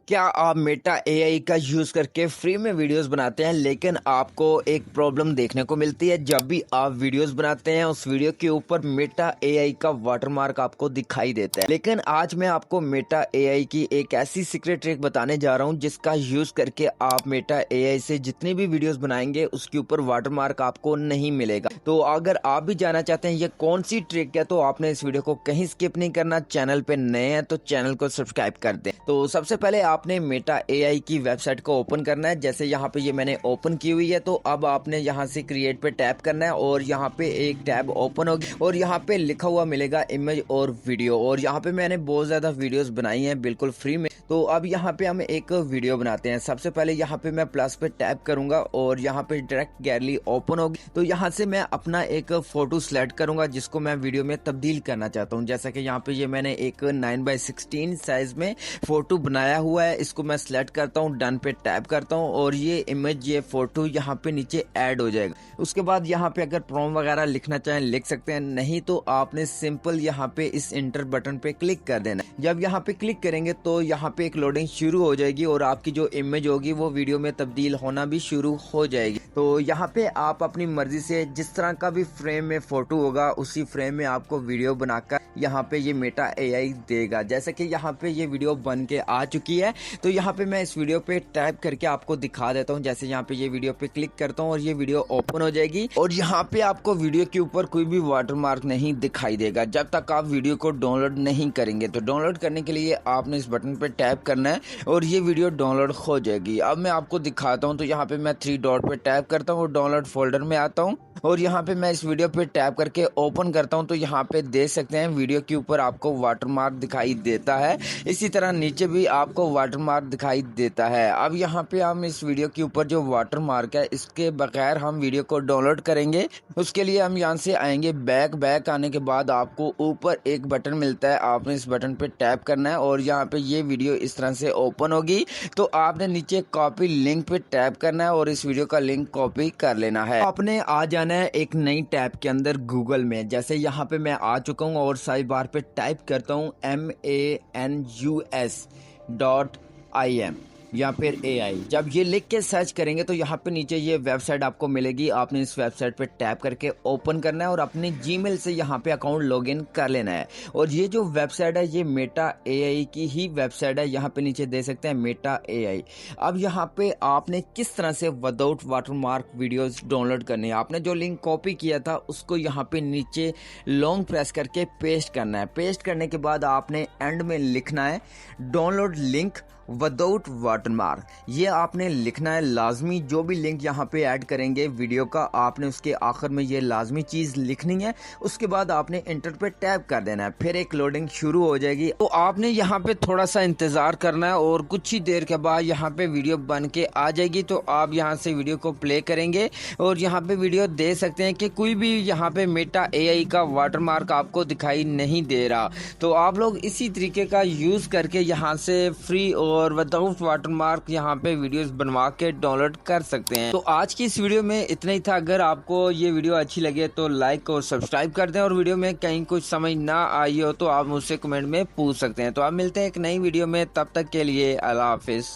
क्या आप Meta AI का यूज़ करके फ्री में वीडियोस बनाते हैं, लेकिन आपको एक प्रॉब्लम देखने को मिलती है। जब भी आप वीडियोस बनाते हैं उस वीडियो के ऊपर मेटा एआई का वाटरमार्क आपको दिखाई देता है। लेकिन आज मैं आपको मेटा एआई की एक ऐसी सीक्रेट ट्रिक बताने जा रहा हूं जिसका यूज़ करके आप मेटा एआई से जितनी भी वीडियोस बनाएंगे उसके ऊपर वाटरमार्क आपको नहीं मिलेगा। तो अगर आप भी जानना चाहते हैं ये कौन सी ट्रिक है तो आपने इस वीडियो को कहीं स्किप नहीं करना। चैनल पे नए हैं तो चैनल को सब्सक्राइब कर दें। तो सबसे पहले आपने मेटा एआई की वेबसाइट को ओपन करना है। जैसे यहाँ पे ये मैंने ओपन की हुई है तो अब आपने यहाँ से क्रिएट पे टैप करना है और यहाँ पे एक टैब ओपन होगी और यहाँ पे लिखा हुआ मिलेगा इमेज और वीडियो। और यहाँ पे मैंने बहुत ज्यादा वीडियोस बनाई हैं बिल्कुल फ्री में। तो अब यहाँ पे हम एक वीडियो बनाते हैं। सबसे पहले यहाँ पे मैं प्लस पे टैप करूंगा और यहाँ पे डायरेक्ट गैलरी ओपन होगी। तो यहाँ से मैं अपना एक फोटो सिलेक्ट करूंगा जिसको मैं वीडियो में तब्दील करना चाहता हूँ। जैसा कि यहाँ पे ये मैंने एक 9x16 साइज में फोटो बनाया हुआ है। इसको मैं सिलेक्ट करता हूँ, डन पे टैप करता हूँ और ये इमेज ये फोटो यहाँ पे नीचे ऐड हो जाएगा। उसके बाद यहाँ पे अगर प्रॉम्प्ट वगैरह लिखना चाहें लिख सकते हैं, नहीं तो आपने सिंपल यहाँ पे इस इंटर बटन पे क्लिक कर देना। जब यहाँ पे क्लिक करेंगे तो यहाँ पे एक लोडिंग शुरू हो जाएगी और आपकी जो इमेज होगी वो वीडियो में तब्दील होना भी शुरू हो जाएगी। तो यहाँ पे आप अपनी मर्जी से जिस तरह का भी फ्रेम में फोटो होगा उसी फ्रेम में आपको वीडियो बनाकर यहाँ पे ये मेटा एआई देगा। जैसे कि यहाँ पे ये वीडियो बन के आ चुकी है तो यहाँ पे मैं इस वीडियो पे टैप करके आपको दिखा देता हूँ। जैसे यहाँ पे ये वीडियो पे क्लिक करता हूँ और ये वीडियो ओपन हो जाएगी और यहाँ पे आपको वीडियो के ऊपर कोई भी वाटरमार्क नहीं दिखाई देगा जब तक आप वीडियो को डाउनलोड नहीं करेंगे। तो डाउनलोड करने के लिए आपने इस बटन पे टैप करना है और ये वीडियो डाउनलोड हो जाएगी। अब मैं आपको दिखाता हूँ। तो यहाँ पे मैं 3 डॉट पे टैप करता हूँ और डाउनलोड फोल्डर में आता हूँ और यहाँ पे मैं इस वीडियो पे टैप करके ओपन करता हूँ। तो यहाँ पे देख सकते हैं वीडियो के ऊपर आपको वाटरमार्क दिखाई देता है। इसी तरह नीचे भी आपको वाटरमार्क दिखाई देता है। अब यहाँ पे हम इस वीडियो के ऊपर जो वाटरमार्क है इसके बगैर हम वीडियो को डाउनलोड करेंगे। उसके लिए हम यहाँ से आएंगे बैक आने के बाद आपको ऊपर एक बटन मिलता है, आपने इस बटन पे टैप करना है और यहाँ पे ये वीडियो इस तरह से ओपन होगी। तो आपने नीचे कॉपी लिंक पे टैप करना है और इस वीडियो का लिंक कॉपी कर लेना है। आपने आ जाना है एक नई टैब के अंदर गूगल में। जैसे यहाँ पे मैं आ चुका हूँ और साइड बार पे टाइप करता हूँ manus.im या फिर AI। जब ये लिख के सर्च करेंगे तो यहाँ पे नीचे ये वेबसाइट आपको मिलेगी। आपने इस वेबसाइट पे टैप करके ओपन करना है और अपने जीमेल से यहाँ पे अकाउंट लॉगिन कर लेना है। और ये जो वेबसाइट है ये मेटा एआई की ही वेबसाइट है। यहाँ पे नीचे दे सकते हैं मेटा एआई। अब यहाँ पे आपने किस तरह से विदाउट वाटरमार्क वीडियोस डाउनलोड करनी है, आपने जो लिंक कॉपी किया था उसको यहाँ पे नीचे लॉन्ग प्रेस करके पेस्ट करना है। पेस्ट करने के बाद आपने एंड में लिखना है डाउनलोड लिंक विदाउट वाटरमार्क। ये आपने लिखना है लाजमी। जो भी लिंक यहाँ पे ऐड करेंगे वीडियो का आपने उसके आखिर में ये लाजमी चीज़ लिखनी है। उसके बाद आपने इंटर पे टैप कर देना है, फिर एक लोडिंग शुरू हो जाएगी। तो आपने यहाँ पे थोड़ा सा इंतज़ार करना है और कुछ ही देर के बाद यहाँ पे वीडियो बन के आ जाएगी। तो आप यहाँ से वीडियो को प्ले करेंगे और यहाँ पे वीडियो दे सकते हैं कि कोई भी यहाँ पे मेटा एआई का वाटरमार्क आपको दिखाई नहीं दे रहा। तो आप लोग इसी तरीके का यूज़ करके यहाँ से फ्री और विदाउट वाटरमार्क यहाँ पे वीडियोस बनवा के डाउनलोड कर सकते हैं। तो आज की इस वीडियो में इतना ही था। अगर आपको ये वीडियो अच्छी लगे तो लाइक और सब्सक्राइब कर दें और वीडियो में कहीं कुछ समझ ना आई हो तो आप मुझसे कमेंट में पूछ सकते हैं। तो आप मिलते हैं एक नई वीडियो में, तब तक के लिए अल्लाह हाफिज।